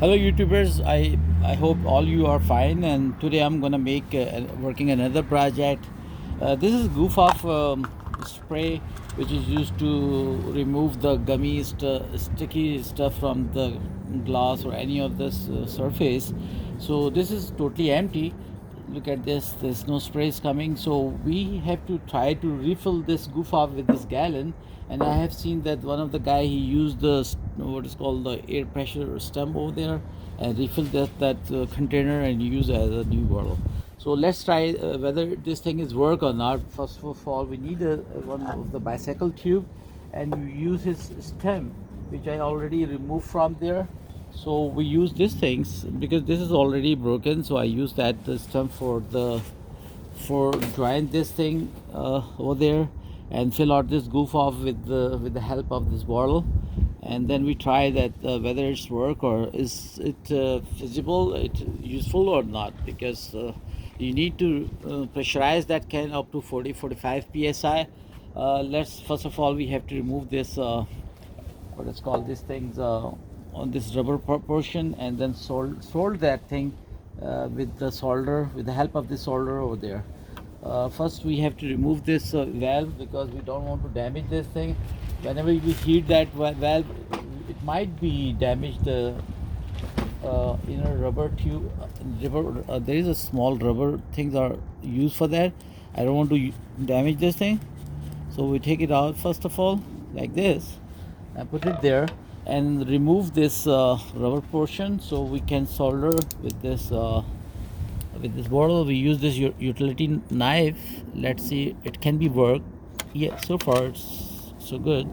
Hello YouTubers, I hope all you are fine, and today I'm gonna make working another project. This is Goof Off Spray, which is used to remove the gummy sticky stuff from the glass or any of this surface. So this is totally empty. Look at this, there's no sprays coming, so we have to try to refill this Goof Off with this gallon. And I have seen that one of the guy, he used the what is called the air pressure stem over there and refill that container and use it as a new bottle. So let's try whether this thing is work or not. First of all, we need one of the bicycle tube, and you use his stem, which I already removed from there. So we use these things because this is already broken, so I use that stem for drying this thing over there, and fill out this Goof Off with the help of this bottle. And then we try that whether it's work or is it feasible, it useful or not, because you need to pressurize that can up to 40-45 psi. Let's first of all, we have to remove this what is called these things on this rubber portion, and then solder that thing with the solder, with the help of the solder over there. First we have to remove this valve, because we don't want to damage this thing. Whenever you heat that valve, it might be damaged the inner rubber tube. There is a small rubber things are used for that. I don't want to damage this thing, so we take it out first of all like this and put it there, and remove this rubber portion so we can solder with this bottle. We use this utility knife. Let's see, it can be worked. Yeah, so far it's so good.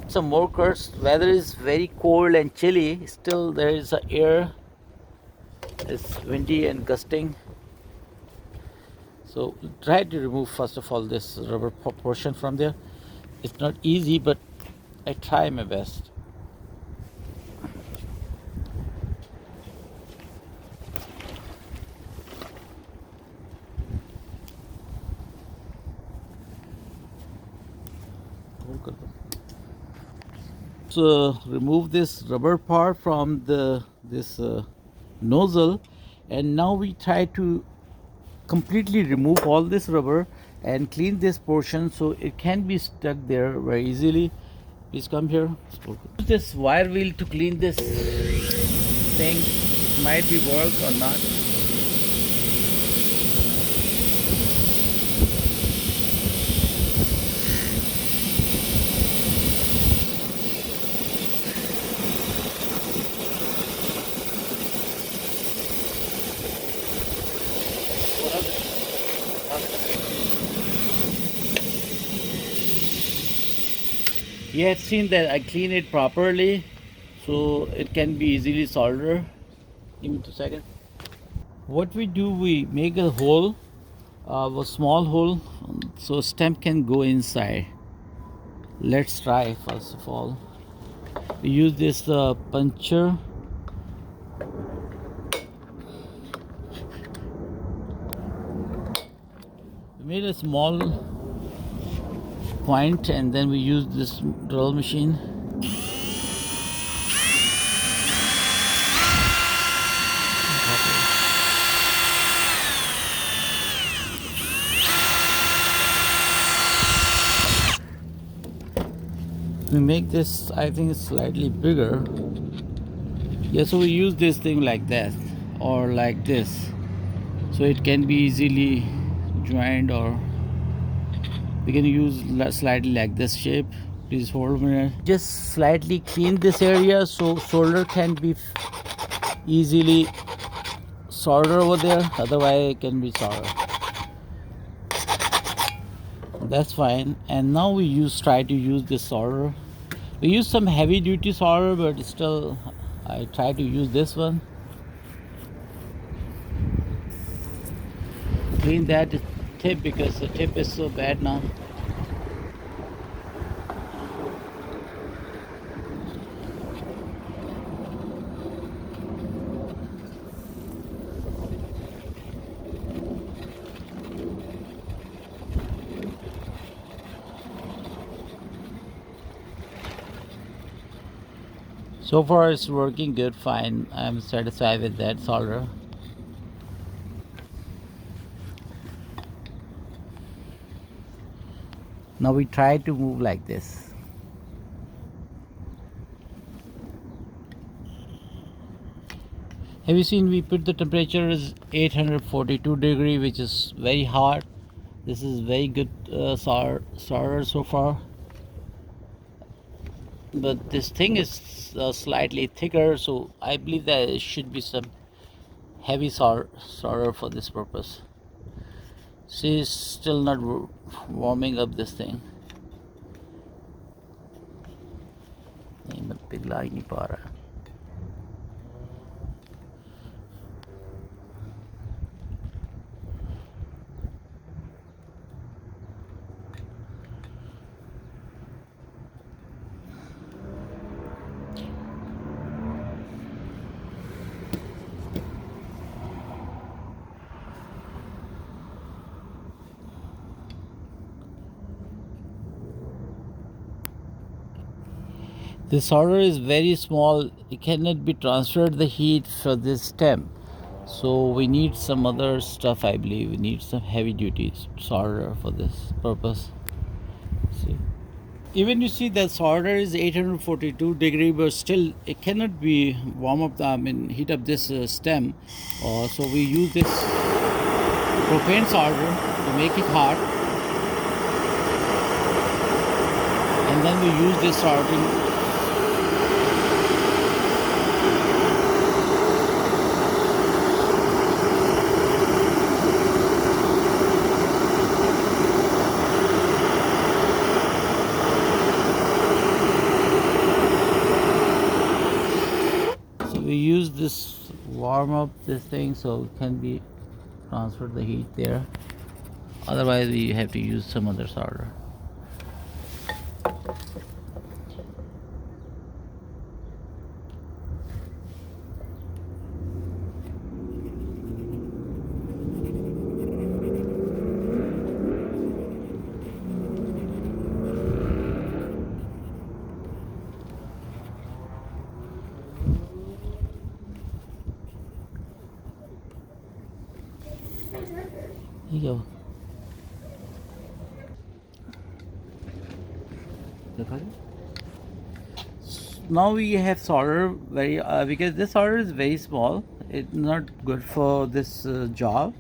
Some more cuts. Weather is very cold and chilly. Still there is a air. It's windy and gusting. So try to remove first of all this rubber portion from there. It's not easy, but I try my best. So remove this rubber part from this nozzle, and now we try to completely remove all this rubber and clean this portion so it can be stuck there very easily. Please come here. Use this wire wheel to clean this thing. It might be work or not. You have seen that I clean it properly, so it can be easily soldered. Give me 2 seconds. What we do, we make a hole, a small hole, so stem can go inside. Let's try first of all. We use this puncher. We made a small point, and then we use this drill machine. We make this, I think it's slightly bigger. Yeah, so we use this thing like that or like this, so it can be easily joined, or we can use slightly like this shape. Please hold a minute. Just slightly clean this area so solder can be easily soldered over there, otherwise it can be soldered. That's fine. And now we try to use this solder. We use some heavy duty solder, but still I try to use this one. Clean that tip, because the tip is so bad now. So far it's working good, fine. I'm satisfied with that solder. Now we try to move like this. Have you seen we put the temperature is 842 degree, which is very hot. This is very good solder so far. But this thing is slightly thicker, so I believe that it should be some heavy solder for this purpose. She's still not warming up this thing. नहीं मैं पिघला ही नहीं पा रहा. This solder is very small. It cannot be transferred the heat for this stem. So we need some other stuff, I believe. We need some heavy duty solder for this purpose. See. Even you see that solder is 842 degree, but still it cannot be warm up, heat up this stem. So we use this propane solder to make it hot. And then we use this solder. We use this warm up this thing so it can be transferred the heat there. Otherwise we have to use some other solder. Here you go. Now we have solder very because this solder is very small. It's not good for this job,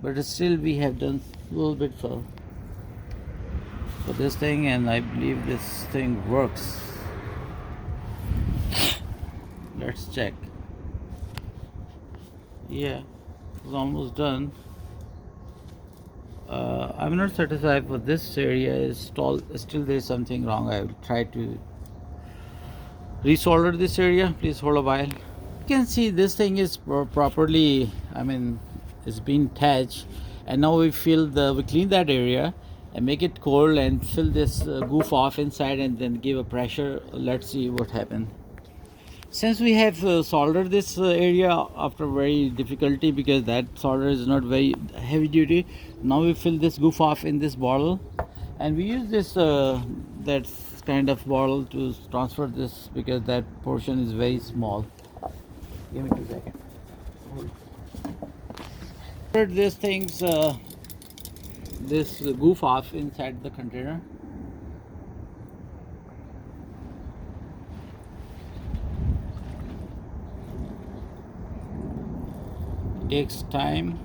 but still we have done a little bit for this thing, and I believe this thing works. Let's check. Yeah, it's almost done. I'm not satisfied for this area. Still there is something wrong. I will try to resolder this area. Please hold a while. You can see this thing is properly, it's been attached, and now we clean that area and make it cold and fill this goof off inside and then give a pressure. Let's see what happens. Since we have soldered this area after very difficulty, because that solder is not very heavy duty, now we fill this goof off in this bottle, and we use this that kind of bottle to transfer this because that portion is very small. Give me 2 seconds. This things, this goof off inside the container. Takes time.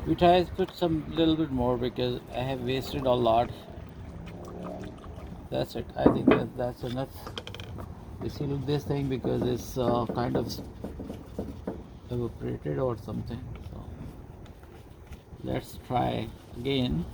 We try to put some little bit more because I have wasted a lot. That's it. I think that's enough. You see, look this thing because it's kind of evaporated or something. So let's try again.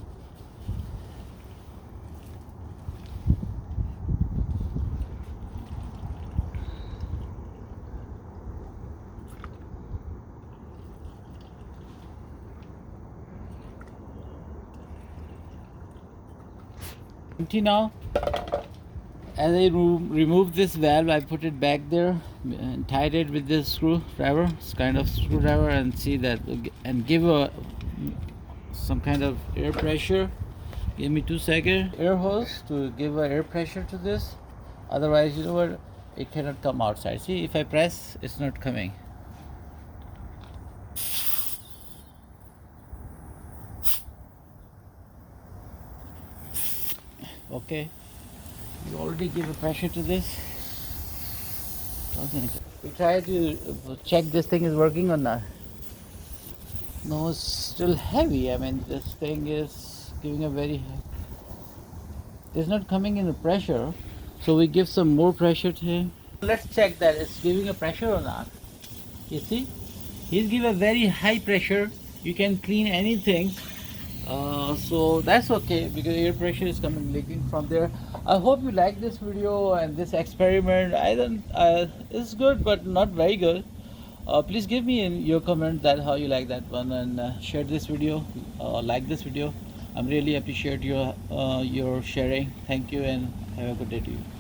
Empty now. As I remove this valve, I put it back there and tied it with this screwdriver. It's kind of screwdriver, and see that, and give some kind of air pressure. Give me 2 seconds. Air hose to give air pressure to this. Otherwise, you know what? It cannot come outside. See, if I press, it's not coming. Okay, you already give a pressure to this. We try to check this thing is working or not. No, it's still heavy. I mean, this thing is giving a very, it's not coming in the pressure, so we give some more pressure to him. Let's check that it's giving a pressure or not. You see, he's give a very high pressure. You can clean anything, so that's okay because air pressure is coming leaking from there. I hope you like this video and this experiment. I don't, it's good but not very good. Please give me in your comment that how you like that one, and share this video, like this video. I'm really appreciate your sharing. Thank you, and have a good day to you.